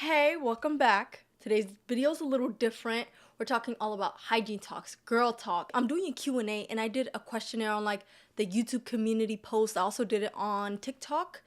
Hey, welcome back. Today's video is a little different. We're talking all about hygiene talks, girl talk. I'm doing a Q&A and I did a questionnaire on like the YouTube community post. I also did it on TikTok.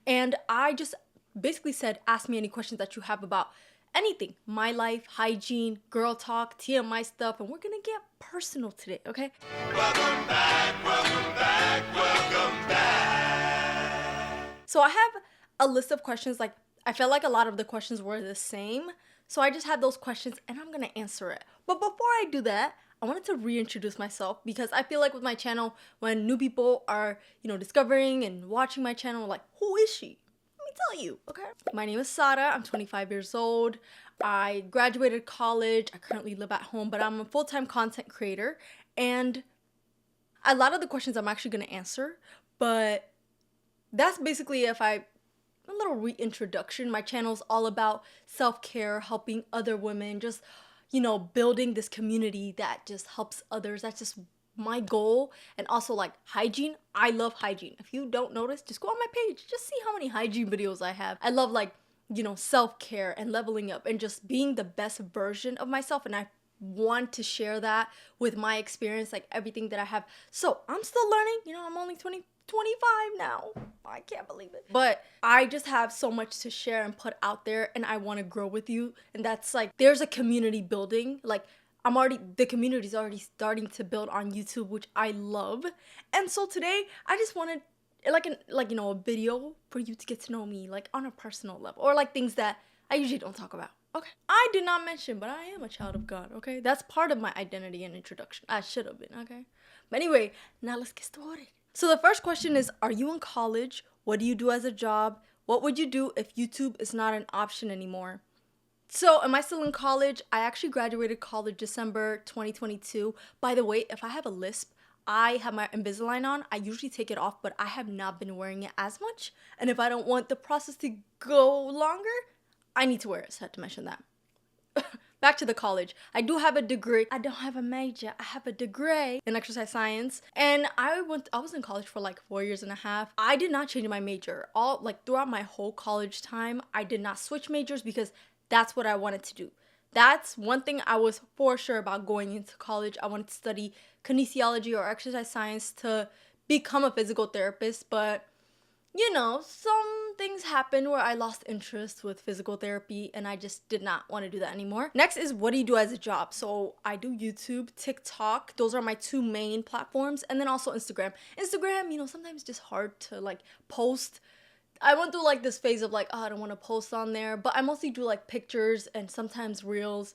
And I just basically said, ask me any questions that you have about anything. My life, hygiene, girl talk, TMI stuff. And we're gonna get personal today, okay? Welcome back, welcome back, welcome back. So I have a list of questions. Like, I felt like a lot of the questions were the same. So I just had those questions and I'm gonna answer it. But before I do that, I wanted to reintroduce myself because I feel like with my channel, when new people are, discovering and watching my channel, like, who is she? Let me tell you, okay? My name is Sara. I'm 25 years old. I graduated college. I currently live at home, but I'm a full-time content creator. And a lot of the questions I'm actually gonna answer, but that's basically a little reintroduction. My channel's all about self-care, helping other women, just, building this community that just helps others. That's just my goal. And also like hygiene. I love hygiene. If you don't notice, just go on my page. Just see how many hygiene videos I have. I love like, self-care and leveling up and just being the best version of myself. And I want to share that with my experience, like everything that I have. So I'm still learning. I'm only 25 now. I can't believe it. But I just have so much to share and put out there, and I want to grow with you. And that's like, there's a community building. Like, the community's already starting to build on YouTube, which I love. And so today, I just wanted a video for you to get to know me, like on a personal level, or like things that I usually don't talk about. Okay. I did not mention, but I am a child of God, okay? That's part of my identity and introduction. I should have been, okay? But anyway, now let's get started. So the first question is, are you in college? What do you do as a job? What would you do if YouTube is not an option anymore? So am I still in college? I actually graduated college December 2022. By the way, if I have a lisp, I have my Invisalign on. I usually take it off, but I have not been wearing it as much. And if I don't want the process to go longer, I need to wear it. So I had to mention that. Back to the college. I do have a degree. I don't have a major. I have a degree in exercise science. And I was in college for like 4 years and a half. I did not change my major. Throughout my whole college time, I did not switch majors because that's what I wanted to do. That's one thing I was for sure about going into college. I wanted to study kinesiology or exercise science to become a physical therapist, but some things happened where I lost interest with physical therapy and I just did not want to do that anymore. Next is, what do you do as a job? So I do YouTube, TikTok. Those are my two main platforms. And then also Instagram. Instagram, sometimes just hard to like post. I went through like this phase of like, oh, I don't want to post on there. But I mostly do like pictures and sometimes reels.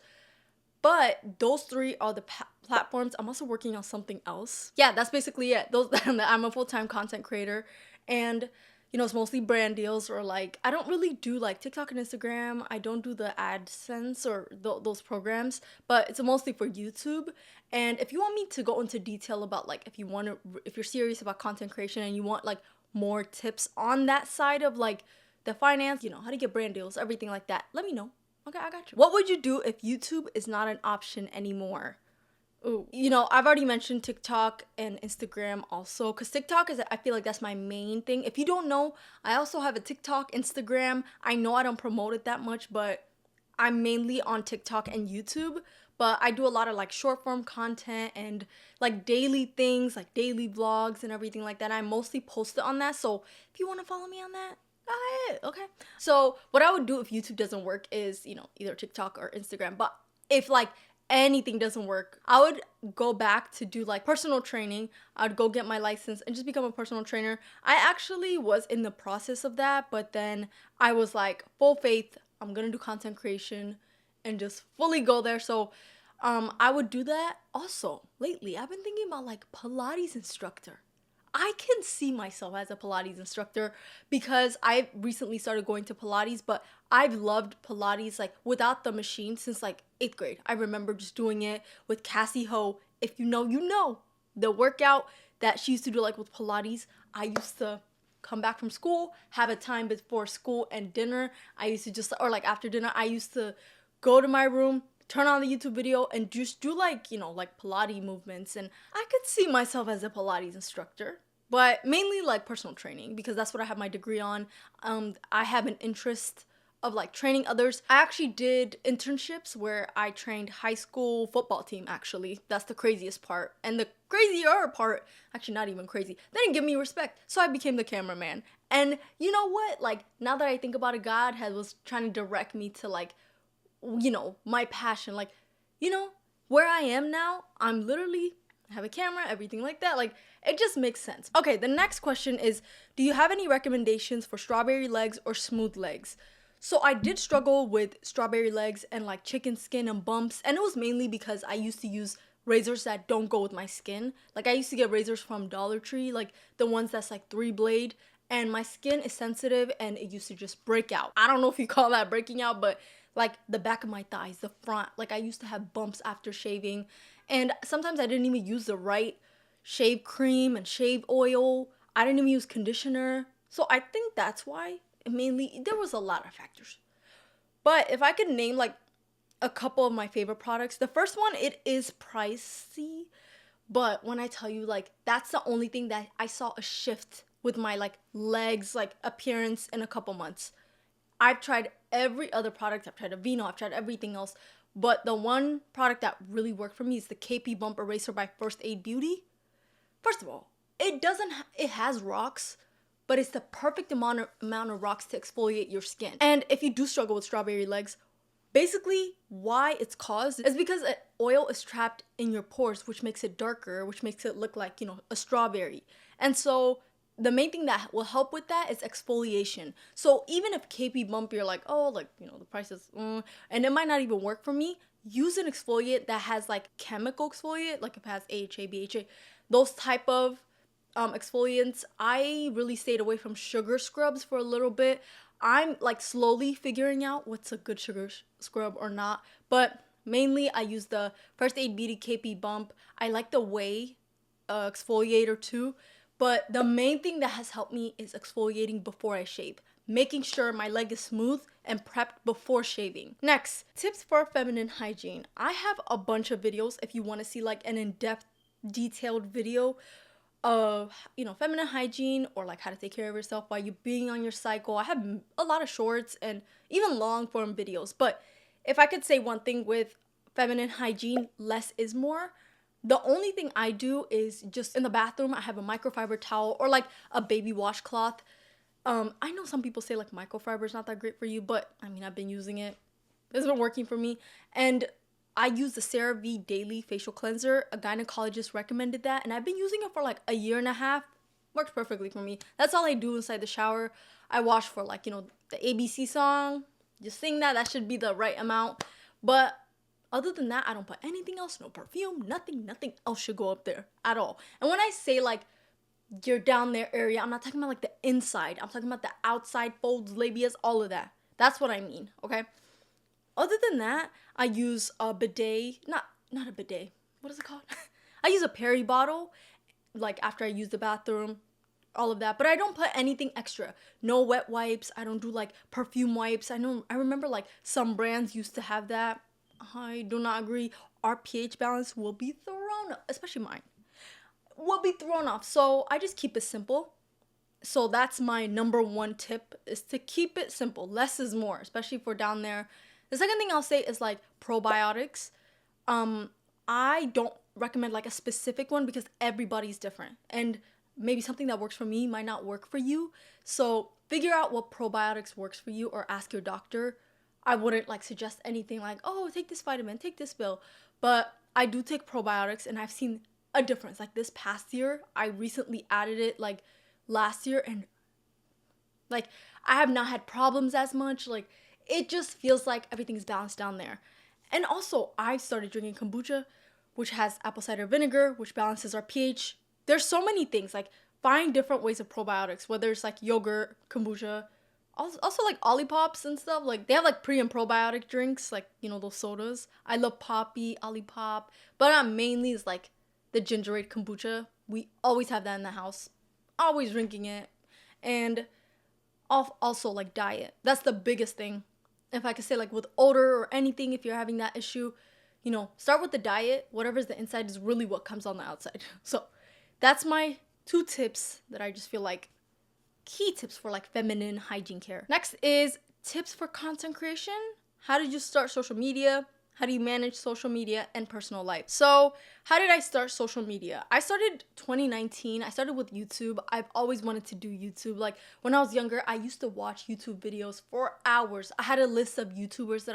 But those three are the platforms. I'm also working on something else. Yeah, that's basically it. I'm a full-time content creator. And it's mostly brand deals, or like, I don't really do like TikTok and Instagram. I don't do the AdSense or those programs, but it's mostly for YouTube. And if you want me to go into detail about like, if you're serious about content creation and you want like more tips on that side of like the finance, how to get brand deals, everything like that, let me know. Okay, I got you. What would you do if YouTube is not an option anymore? Ooh, I've already mentioned TikTok and Instagram also, because TikTok I feel like that's my main thing. If you don't know, I also have a TikTok, Instagram. I know I don't promote it that much, but I'm mainly on TikTok and YouTube. But I do a lot of like short form content and like daily things, like daily vlogs and everything like that. I mostly post it on that. So if you want to follow me on that, go ahead, okay? So what I would do if YouTube doesn't work is, either TikTok or Instagram. But if like anything doesn't work, I would go back to do like personal training. I'd go get my license and just become a personal trainer. I actually was in the process of that, but then I was like, full faith, I'm gonna do content creation and just fully go there. So I would do that. Also, lately I've been thinking about like Pilates instructor. I can see myself as a Pilates instructor because I recently started going to Pilates, but I've loved Pilates like without the machine since like 8th grade. I remember just doing it with Cassie Ho. If you know, the workout that she used to do like with Pilates. I used to come back from school, have a time before school and dinner. I used to just, or like after dinner, I used to go to my room, turn on the YouTube video and just do like, like Pilates movements. And I could see myself as a Pilates instructor, but mainly like personal training because that's what I have my degree on. I have an interest of like training others. I actually did internships where I trained high school football team actually. That's the craziest part. And the crazier part, actually not even crazy, they didn't give me respect. So I became the cameraman. And you know what? Like now that I think about it, God was trying to direct me to like, you know, my passion. Like, you know, where I am now, I'm literally have a camera, everything like that. Like, it just makes sense. Okay, the next question is, do you have any recommendations for strawberry legs or smooth legs? So I did struggle with strawberry legs and like chicken skin and bumps, and it was mainly because I used to use razors that don't go with my skin. Like I used to get razors from Dollar Tree, like the ones that's like 3 blade, and my skin is sensitive and it used to just break out. I don't know if you call that breaking out, but like the back of my thighs, the front, like I used to have bumps after shaving, and sometimes I didn't even use the right shave cream and shave oil. I didn't even use conditioner. So I think that's why. Mainly, there was a lot of factors. But if I could name like a couple of my favorite products, the first one, it is pricey, but when I tell you like that's the only thing that I saw a shift with my like legs like appearance in a couple months. I've tried every other product. I've tried Aveeno, I've tried everything else, but the one product that really worked for me is the KP Bump Eraser by First Aid Beauty. First of all, it has rocks, but it's the perfect amount of rocks to exfoliate your skin. And if you do struggle with strawberry legs, basically why it's caused is because oil is trapped in your pores, which makes it darker, which makes it look like, you know, a strawberry. And so the main thing that will help with that is exfoliation. So even if KP Bump, you're like, oh, like, you know, the price is, and it might not even work for me, use an exfoliate that has like chemical exfoliate, like if it has AHA, BHA, those type of exfoliants. I really stayed away from sugar scrubs for a little bit. I'm like slowly figuring out what's a good sugar scrub or not, but mainly I use the First Aid Beauty KP Bump. I like the Way exfoliator too, but the main thing that has helped me is exfoliating before I shave, making sure my leg is smooth and prepped before shaving. Next, tips for feminine hygiene. I have a bunch of videos if you want to see like an in-depth detailed video of, you know, feminine hygiene or like how to take care of yourself while you're being on your cycle. I have a lot of shorts and even long form videos, but if I could say one thing with feminine hygiene, less is more. The only thing I do is just in the bathroom, I have a microfiber towel or like a baby washcloth. I know some people say like microfiber is not that great for you, but I mean, I've been using it. It's been working for me. And I use the CeraVe Daily Facial Cleanser. A gynecologist recommended that, and I've been using it for like a year and a half. Works perfectly for me. That's all I do inside the shower. I wash for like, you know, the ABC song. Just sing that. That should be the right amount. But other than that, I don't put anything else. No perfume. Nothing else should go up there at all. And when I say like your down there area, I'm not talking about like the inside. I'm talking about the outside folds, labias, all of that. That's what I mean, okay? Other than that, I use a bidet, not a bidet. What is it called? I use a Perry bottle, like after I use the bathroom, all of that. But I don't put anything extra. No wet wipes. I don't do like perfume wipes. I remember like some brands used to have that. I do not agree. Our pH balance will be thrown, especially mine, will be thrown off. So I just keep it simple. So that's my number one tip, is to keep it simple. Less is more, especially for down there. The second thing I'll say is like probiotics. I don't recommend like a specific one because everybody's different. And maybe something that works for me might not work for you. So figure out what probiotics works for you or ask your doctor. I wouldn't like suggest anything like, oh, take this vitamin, take this pill. But I do take probiotics and I've seen a difference. Like this past year, I recently added it like last year, and like I have not had problems as much. Like it just feels like everything's balanced down there. And also, I started drinking kombucha, which has apple cider vinegar, which balances our pH. There's so many things. Like, find different ways of probiotics, whether it's like yogurt, kombucha, also like Olipops and stuff. Like, they have like pre and probiotic drinks, like, you know, those sodas. I love Poppy, Olipop, but mainly is like the gingerade kombucha. We always have that in the house. Always drinking it. And also like diet. That's the biggest thing. If I could say like with odor or anything, if you're having that issue, you know, start with the diet. Whatever's the inside is really what comes on the outside. So that's my 2 tips that I just feel like key tips for like feminine hygiene care. Next is tips for content creation. How did you start social media? How do you manage social media and personal life? So, how did I start social media? I started 2019. I started with YouTube. I've always wanted to do YouTube. Like when I was younger, I used to watch YouTube videos for hours. I had a list of YouTubers that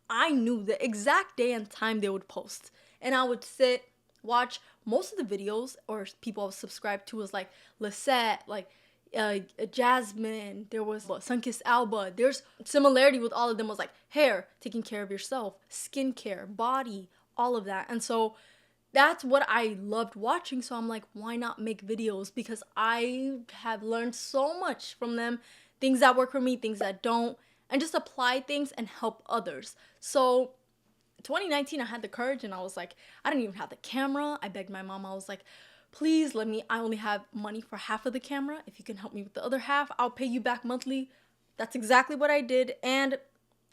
I knew the exact day and time they would post. And I would sit, watch most of the videos, or people I was subscribed to was like Lisette, like Jasmine, there was Sunkissed Alba. There's similarity with all of them was like hair, taking care of yourself, skincare, body, all of that. And so that's what I loved watching. So I'm like, why not make videos? Because I have learned so much from them, things that work for me, things that don't, and just apply things and help others. So 2019, I had the courage and I was like, I didn't even have the camera. I begged my mom. I was like, please let me, I only have money for half of the camera. If you can help me with the other half, I'll pay you back monthly. That's exactly what I did. And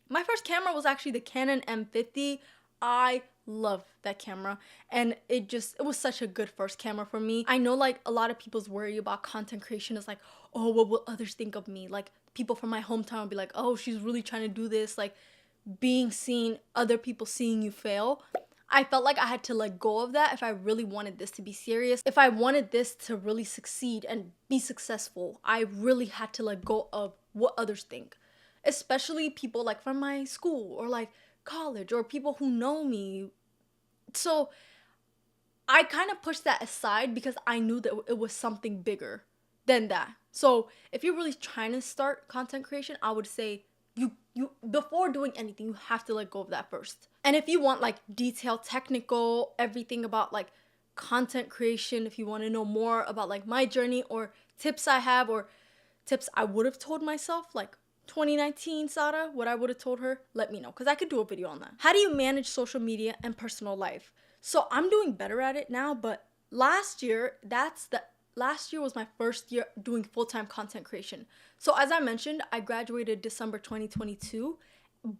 my first camera was actually the Canon M50. I love that camera. And it was such a good first camera for me. I know like a lot of people's worry about content creation is like, oh, what will others think of me? Like people from my hometown will be like, oh, she's really trying to do this. Like being seen, other people seeing you fail. I felt like I had to let go of that if I really wanted this to be serious. If I wanted this to really succeed and be successful, I really had to let go of what others think. Especially people like from my school or like college or people who know me. So I kind of pushed that aside because I knew that it was something bigger than that. So if you're really trying to start content creation, I would say you before doing anything, you have to let go of that first. And if you want like detailed, technical, everything about like content creation, if you want to know more about like my journey or tips I have or tips I would have told myself, like 2019 Sada, what I would have told her, let me know because I could do a video on that. How do you manage social media and personal life? So I'm doing better at it now, but last year was my first year doing full-time content creation. So as I mentioned, I graduated December 2022,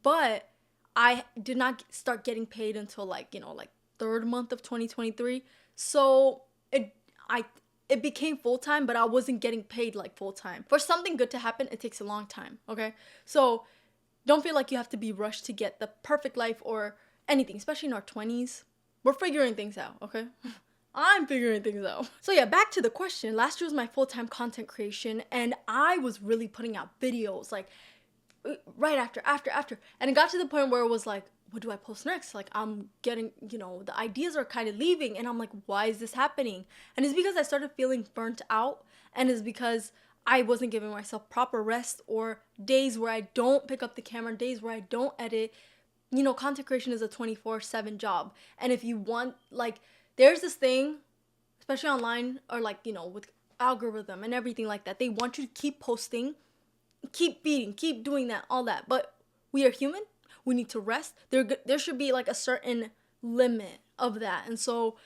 but I did not start getting paid until like third month of 2023. So it became full-time, but I wasn't getting paid like full-time. For something good to happen, it takes a long time, okay? So don't feel like you have to be rushed to get the perfect life or anything, especially in our 20s. We're figuring things out, okay? I'm figuring things out. So yeah, back to the question. Last year was my full-time content creation and I was really putting out videos like right after. And it got to the point where it was like, what do I post next? Like I'm getting, the ideas are kind of leaving and I'm like, why is this happening? And it's because I started feeling burnt out and it's because I wasn't giving myself proper rest or days where I don't pick up the camera, days where I don't edit. Content creation is a 24/7 job. And if you want, like, there's this thing, especially online or like, with algorithm and everything like that. They want you to keep posting, keep feeding, keep doing that, all that. But we are human. We need to rest. There should be like a certain limit of that. And so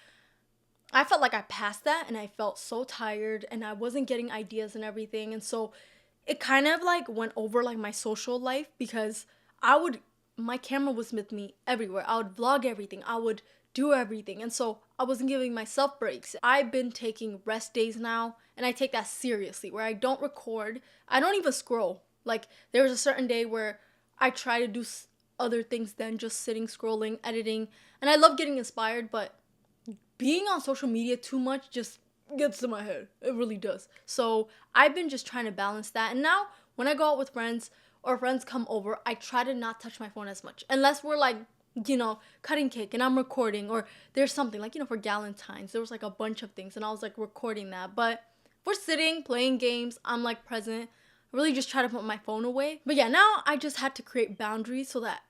I felt like I passed that and I felt so tired and I wasn't getting ideas and everything. And so it kind of like went over like my social life because my camera was with me everywhere. I would vlog everything. I would do everything. And so I wasn't giving myself breaks. I've been taking rest days now and I take that seriously where I don't record. I don't even scroll. Like there was a certain day where I try to do other things than just sitting, scrolling, editing. And I love getting inspired, but being on social media too much just gets to my head. It really does. So I've been just trying to balance that. And now when I go out with friends or friends come over, I try to not touch my phone as much. Unless we're like, cutting cake and I'm recording or there's something like, for Galentine's, there was like a bunch of things and I was like recording that. But if we're sitting, playing games, I'm like present. I really just try to put my phone away. But yeah, now I just had to create boundaries so that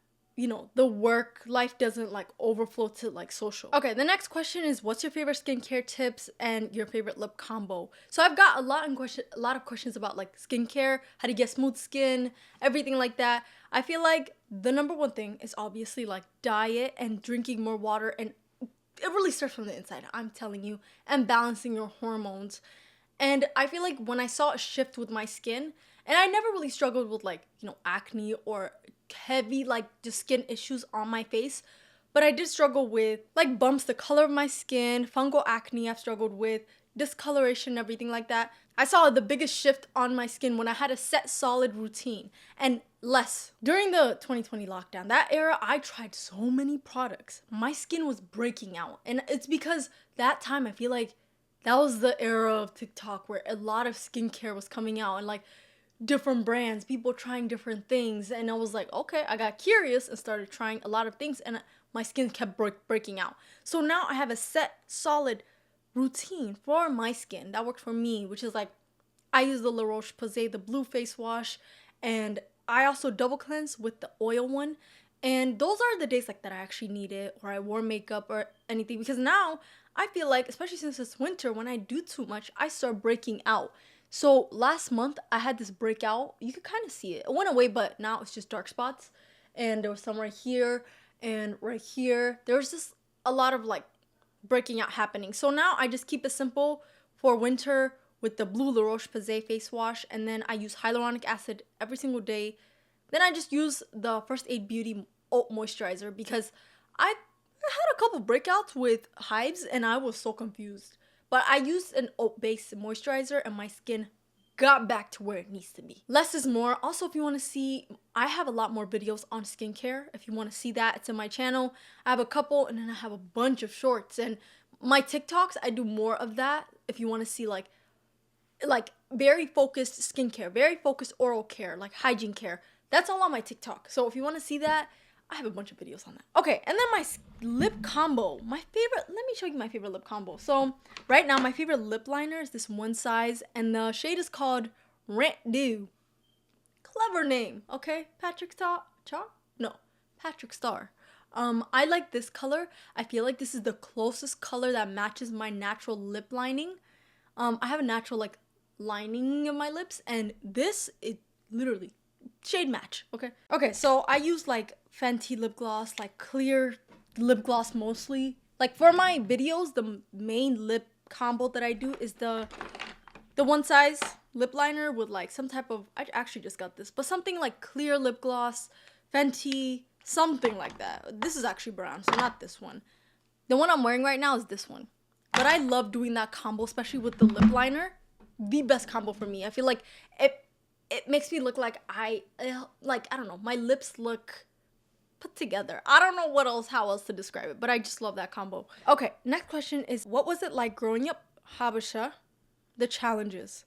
the work life doesn't like overflow to like social. Okay, the next question is what's your favorite skincare tips and your favorite lip combo? So I've got a lot of questions about like skincare, how to get smooth skin, everything like that. I feel like the number one thing is obviously like diet and drinking more water, and it really starts from the inside, I'm telling you, and balancing your hormones. And I feel like when I saw a shift with my skin, and I never really struggled with like, acne or heavy like just skin issues on my face, but I did struggle with like bumps, the color of my skin, fungal acne I've struggled with, discoloration and everything like that. I saw the biggest shift on my skin when I had a set solid routine and less. During the 2020 lockdown, that era, I tried so many products. My skin was breaking out. And it's because that time I feel like that was the era of TikTok where a lot of skincare was coming out and like different brands, people trying different things. And I was like, okay, I got curious and started trying a lot of things and my skin kept breaking out. So now I have a set solid routine for my skin that worked for me, which is like I use the La Roche-Posay, the blue face wash, and I also double cleanse with the oil one. And those are the days like that I actually need it, or I wore makeup or anything, because now I feel like, especially since it's winter, when I do too much, I start breaking out. So last month I had this breakout. You could kind of see it. It went away, but now it's just dark spots. And there was some right here and right here. There was just a lot of like breaking out happening. So now I just keep it simple for winter with the blue La Roche-Posay face wash, and then I use hyaluronic acid every single day. Then I just use the First Aid Beauty Oat Moisturizer because I had a couple breakouts with hives and I was so confused. But I used an oat-based moisturizer and my skin got back to where it needs to be. Less is more. Also, if you want to see, I have a lot more videos on skincare. If you want to see that, it's in my channel. I have a couple and then I have a bunch of shorts. And my TikToks, I do more of that. If you want to see like very focused skincare, very focused oral care, like hygiene care. That's all on my TikTok. So if you want to see that, I have a bunch of videos on that. Okay, and then my lip combo. My favorite, let me show you my favorite lip combo. So right now, my favorite lip liner is this one size, and the shade is called Reintroduction. Clever name, okay? Patrick Star? No, Patrick Star. I like this color. I feel like this is the closest color that matches my natural lip lining. I have a natural like lining in my lips, and this is literally shade match. Okay, so I use like Fenty lip gloss, like clear lip gloss mostly. Like for my videos, the main lip combo that I do is the one size lip liner with like some type of, I actually just got this, but something like clear lip gloss, Fenty, something like that. This is actually brown, so not this one. The one I'm wearing right now is this one. But I love doing that combo, especially with the lip liner. The best combo for me. I feel like it makes me look like I don't know, my lips look put together. I don't know how else to describe it, but I just love that combo. Okay, next question is, what was it like growing up habesha? The challenges.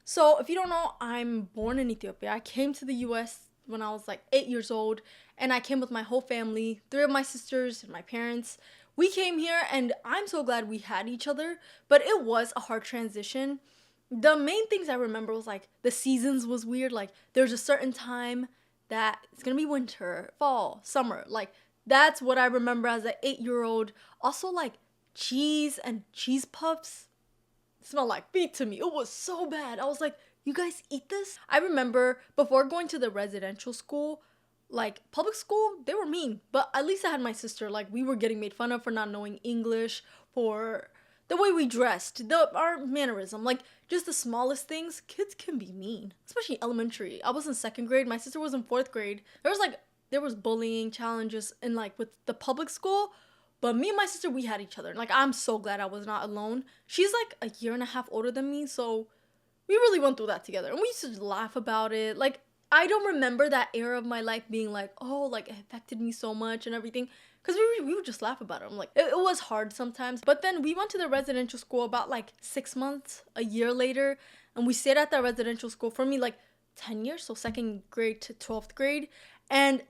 So if you don't know, I'm born in Ethiopia. I came to the US when I was like 8 years old, and I came with my whole family, 3 of my sisters and my parents. We came here and I'm so glad we had each other, but it was a hard transition. The main things I remember was like the seasons was weird. Like there's a certain time that it's gonna be winter, fall, summer. Like that's what I remember as an 8-year-old. Also like cheese and cheese puffs smell like feet to me. It was so bad. I was like, you guys eat this? I remember before going to the residential school, like public school, they were mean, but at least I had my sister. Like we were getting made fun of for not knowing English, for the way we dressed, our mannerism, like just the smallest things. Kids can be mean, especially elementary. I was in 2nd grade, my sister was in 4th grade. There was bullying challenges in like with the public school, but me and my sister, we had each other. Like I'm so glad I was not alone. She's like a year and a half older than me, so we really went through that together, and we used to laugh about it. Like I don't remember that era of my life being like, oh, like it affected me so much and everything. Because we would just laugh about it. I'm like, it was hard sometimes. But then we went to the residential school about like 6 months, a year later. And we stayed at that residential school for me like 10 years. So 2nd grade to 12th grade. And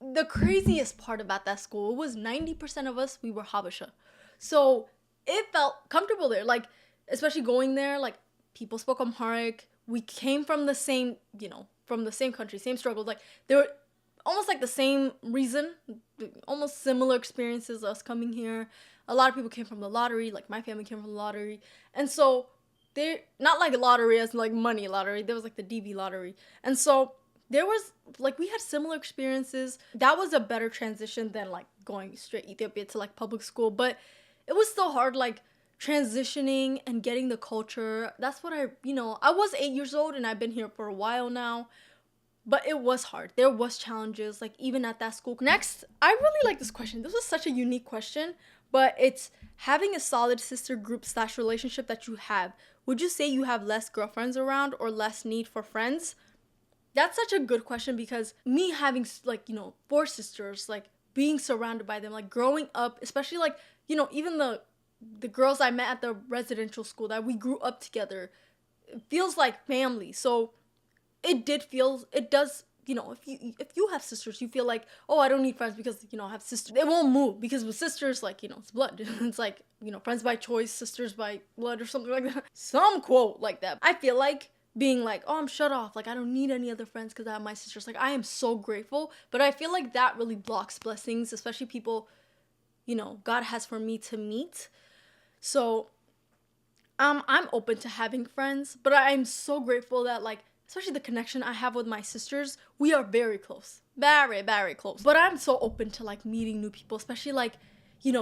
the craziest part about that school was 90% of us, we were habesha. So it felt comfortable there. Like, especially going there, like people spoke Amharic. We came from the same, from the same country, same struggles. Like there were almost like the same reason, almost similar experiences, us coming here. A lot of people came from the lottery, like my family came from the lottery. And so they're not like a lottery as like money lottery. There was like the DV lottery. And so there was like, we had similar experiences. That was a better transition than like going straight Ethiopia to like public school. But it was still hard, like transitioning and getting the culture. That's what I was 8 years old and I've been here for a while now. But it was hard. There was challenges, like even at that school. Next, I really like this question. This was such a unique question, but it's having a solid sister group slash relationship that you have. Would you say you have less girlfriends around or less need for friends? That's such a good question because me having like, four sisters, like being surrounded by them, like growing up, especially like, even the girls I met at the residential school that we grew up together, it feels like family. So it does, if you have sisters, you feel like, oh, I don't need friends because, I have sisters. It won't move because with sisters, like, it's blood. It's like, friends by choice, sisters by blood or something like that. Some quote like that. I feel like being like, oh, I'm shut off. Like, I don't need any other friends because I have my sisters. Like, I am so grateful. But I feel like that really blocks blessings, especially people, God has for me to meet. So, I'm open to having friends, but I'm so grateful that, like, especially the connection I have with my sisters, we are very close. Very, very close. But I'm so open to, like, meeting new people, especially, like,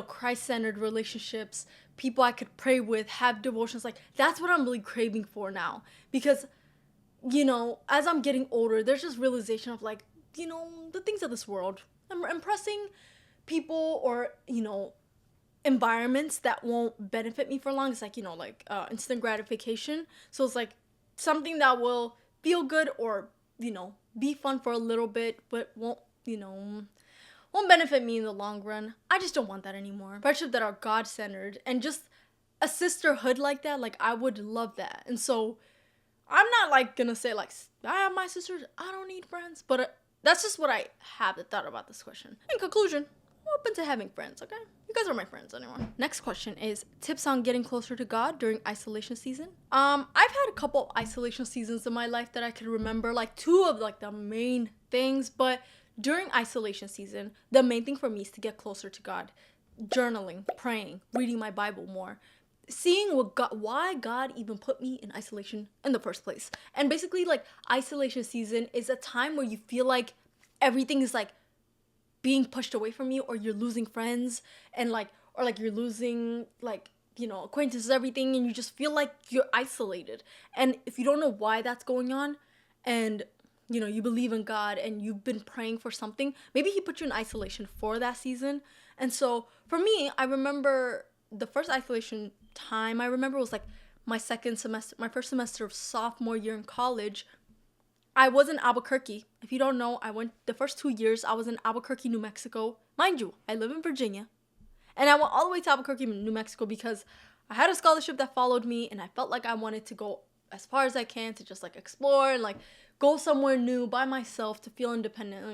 Christ-centered relationships, people I could pray with, have devotions. Like, that's what I'm really craving for now. Because, as I'm getting older, there's just realization of, like, the things of this world. I'm impressing people or, environments that won't benefit me for long. It's like, instant gratification. So it's like something that will feel good or, be fun for a little bit, but won't benefit me in the long run. I just don't want that anymore. Friendships that are God-centered and just a sisterhood like that, like I would love that. And so I'm not like gonna say like I have my sisters, I don't need friends, but that's just what I have thought about this question. In conclusion, I'm open to having friends, okay? You guys are my friends anymore. Next question is tips on getting closer to God during isolation season. I've had a couple of isolation seasons in my life that I could remember, like two of like the main things, but during isolation season, the main thing for me is to get closer to God. Journaling, praying, reading my Bible more, seeing why God even put me in isolation in the first place. And basically, like, isolation season is a time where you feel like everything is like being pushed away from you, or you're losing friends, and like, or like you're losing like, acquaintances, everything, and you just feel like you're isolated. And if you don't know why that's going on, and you believe in God and you've been praying for something, maybe he put you in isolation for that season. And so for me, I remember the first isolation time I remember was like my first semester of sophomore year in college. I was in Albuquerque. If you don't know, I went the first 2 years, I was in Albuquerque, New Mexico. Mind you, I live in Virginia. And I went all the way to Albuquerque, New Mexico because I had a scholarship that followed me and I felt like I wanted to go as far as I can to just like explore and like go somewhere new by myself to feel independent,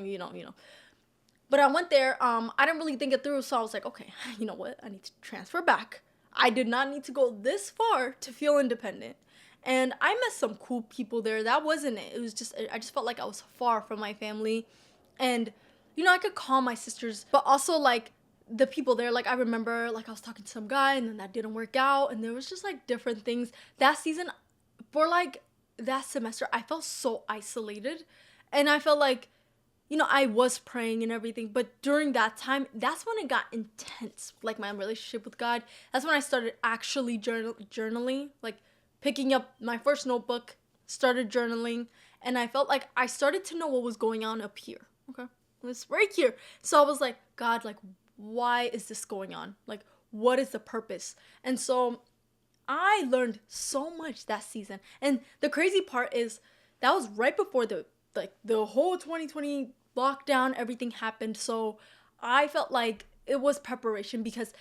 But I went there, I didn't really think it through, so I was like, okay, you know what? I need to transfer back. I did not need to go this far to feel independent. And I met some cool people there. That wasn't it. It was just, I just felt like I was far from my family. And, I could call my sisters, but also like the people there, like I remember like I was talking to some guy and then that didn't work out. And there was just like different things. That season, for like that semester, I felt so isolated. And I felt like, I was praying and everything, but during that time, that's when it got intense, like my relationship with God. That's when I started actually journaling, like picking up my first notebook, started journaling, and I felt like I started to know what was going on up here, okay? It was right here. So I was like, God, like, why is this going on? Like, what is the purpose? And so I learned so much that season. And the crazy part is that was right before the whole 2020 lockdown, everything happened. So I felt like it was preparation, because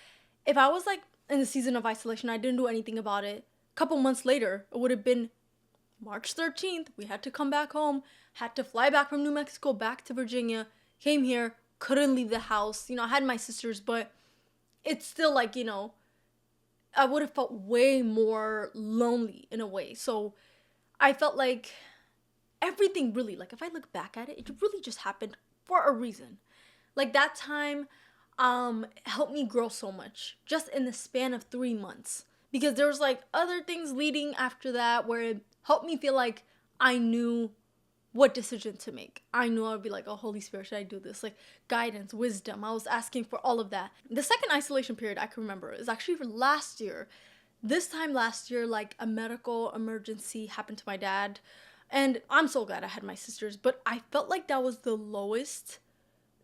if I was like in the season of isolation, I didn't do anything about it. A couple months later, it would have been March 13th. We had to come back home, had to fly back from New Mexico back to Virginia, came here, couldn't leave the house. I had my sisters, but it's still like, I would have felt way more lonely in a way. So I felt like everything really, like if I look back at it, it really just happened for a reason. Like that time helped me grow so much just in the span of 3 months, because there was like other things leading after that where it helped me feel like I knew what decision to make. I knew I would be like, oh, Holy Spirit, should I do this? Like guidance, wisdom. I was asking for all of that. The second isolation period I can remember is actually for last year. This time last year, like a medical emergency happened to my dad. And I'm so glad I had my sisters, but I felt like that was the lowest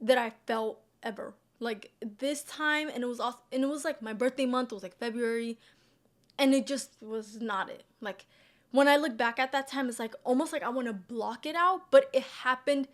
that I felt ever. like this time, and it was like my birthday month. It was like February, and it just was not it. Like when I look back at that time, it's like almost like I want to block it out, but it happened.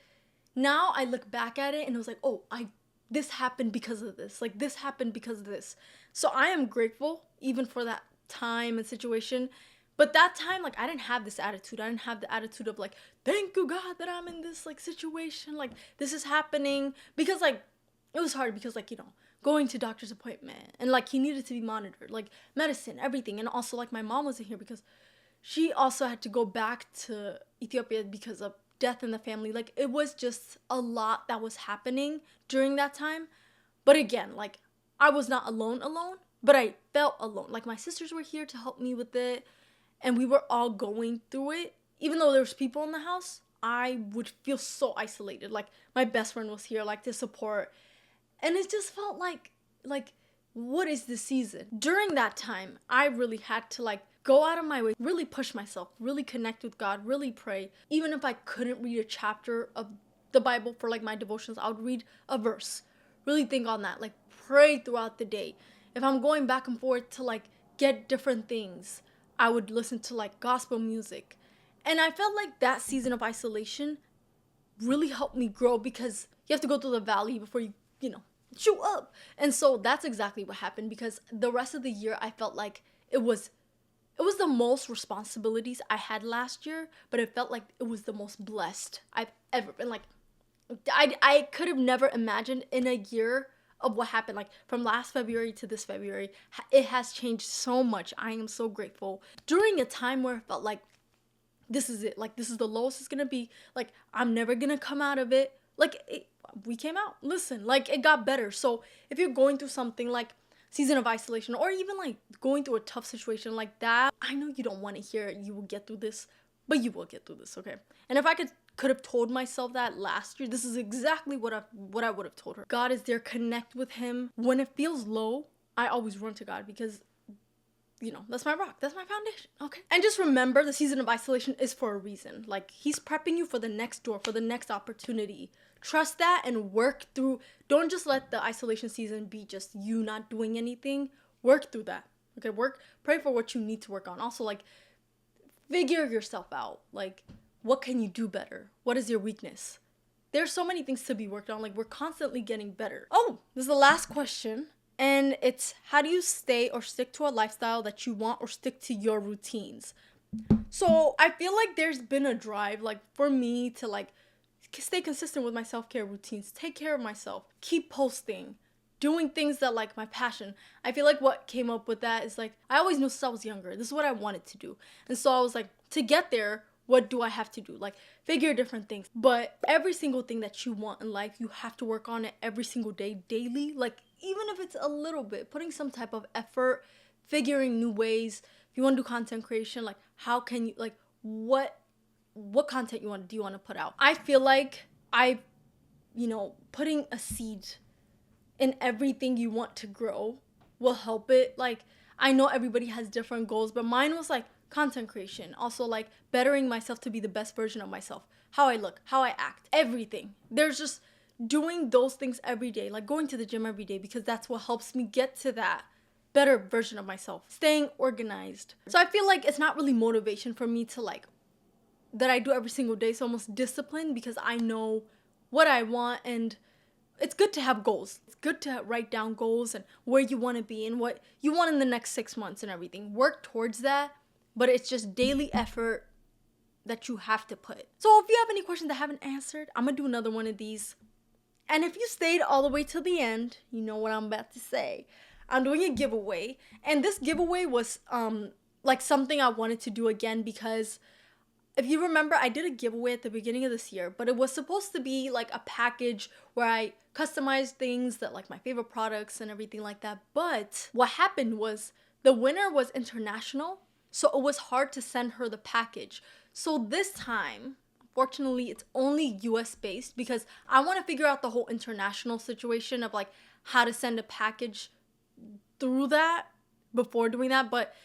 Now I look back at it and it was like, oh, I this happened because of this. Like this happened because of this. So I am grateful even for that time and situation. But that time, like I didn't have this attitude. I didn't have the attitude of like, thank you God that I'm in this like situation. Like this is happening. Because like it was hard because like, going to doctor's appointment and like he needed to be monitored, like medicine, everything. And also like my mom wasn't here because she also had to go back to Ethiopia because of death in the family. Like it was just a lot that was happening during that time. But again, like I was not alone, but I felt alone. Like my sisters were here to help me with it, and we were all going through it. Even though there was people in the house, I would feel so isolated. Like my best friend was here, like to support, and it just felt like what is the season? During that time, I really had to like go out of my way, really push myself, really connect with God, really pray. Even if I couldn't read a chapter of the Bible for like my devotions, I would read a verse. Really think on that, like pray throughout the day. If I'm going back and forth to like get different things, I would listen to like gospel music. And I felt like that season of isolation really helped me grow because you have to go through the valley before you shoot up. And so that's exactly what happened because the rest of the year I felt like it was the most responsibilities I had last year, but it felt like it was the most blessed I've ever been. Like I could have never imagined in a year of what happened, like from last February to this February. It has changed so much. I am so grateful. During a time where it felt like this is it, like this is the lowest it's gonna be, like I'm never gonna come out of it. We came out. Listen, like it got better. So if you're going through something like season of isolation or even like going through a tough situation like that, I know you don't want to hear it. You will get through this, but you will get through this, okay? And if I could have told myself that last year, this is exactly what I would have told her. God is there, connect with him. When it feels low, I always run to God because that's my rock. That's my foundation. Okay. And just remember the season of isolation is for a reason. Like he's prepping you for the next door, for the next opportunity. Trust that and work through. Don't just let the isolation season be just you not doing anything. Work through that. Okay. Pray for what you need to work on. Also, like, figure yourself out. Like, what can you do better? What is your weakness? There's so many things to be worked on. Like, we're constantly getting better. Oh, this is the last question. And it's, how do you stay or stick to a lifestyle that you want or stick to your routines? So I feel like there's been a drive, like for me to like stay consistent with my self-care routines, take care of myself, keep posting, doing things that like my passion. I feel like what came up with that is like, I always knew since I was younger, this is what I wanted to do. And so I was like, to get there, what do I have to do? Like figure different things. But every single thing that you want in life, you have to work on it every single day, daily. Like even if it's a little bit, putting some type of effort, figuring new ways. If you want to do content creation, like how can you, like what content do you want to put out? I feel like putting a seed in everything you want to grow will help it. Like I know everybody has different goals, but mine was like content creation. Also like bettering myself to be the best version of myself. How I look, how I act, everything. There's just doing those things every day, like going to the gym every day because that's what helps me get to that better version of myself. Staying organized. So I feel like it's not really motivation for me to like that I do every single day. It's almost discipline because I know what I want, and it's good to have goals. It's good to write down goals and where you want to be and what you want in the next 6 months and everything. Work towards that, but it's just daily effort that you have to put. So if you have any questions that I haven't answered, I'm gonna do another one of these. And if you stayed all the way till the end, you know what I'm about to say. I'm doing a giveaway, and this giveaway was like something I wanted to do again because if you remember, I did a giveaway at the beginning of this year, but it was supposed to be like a package where I customized things that like my favorite products and everything like that. But what happened was the winner was international, so it was hard to send her the package. So this time, fortunately, it's only US based because I want to figure out the whole international situation of like how to send a package through that before doing that. But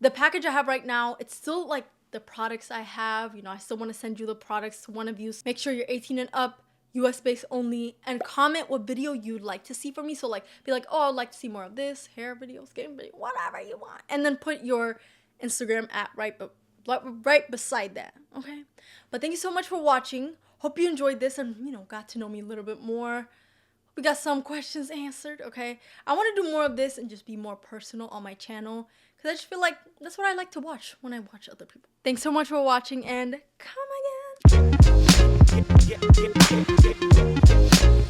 the package I have right now, it's still like the products I have. I still want to send you the products to one of you. Make sure you're 18 and up. US based only, and comment what video you'd like to see from me. So like be like, oh, I'd like to see more of this, hair videos, game video, whatever you want. And then put your Instagram at right beside that. Okay? But thank you so much for watching. Hope you enjoyed this and got to know me a little bit more. We got some questions answered, okay? I want to do more of this and just be more personal on my channel because I just feel like that's what I like to watch when I watch other people. Thanks so much for watching and come again.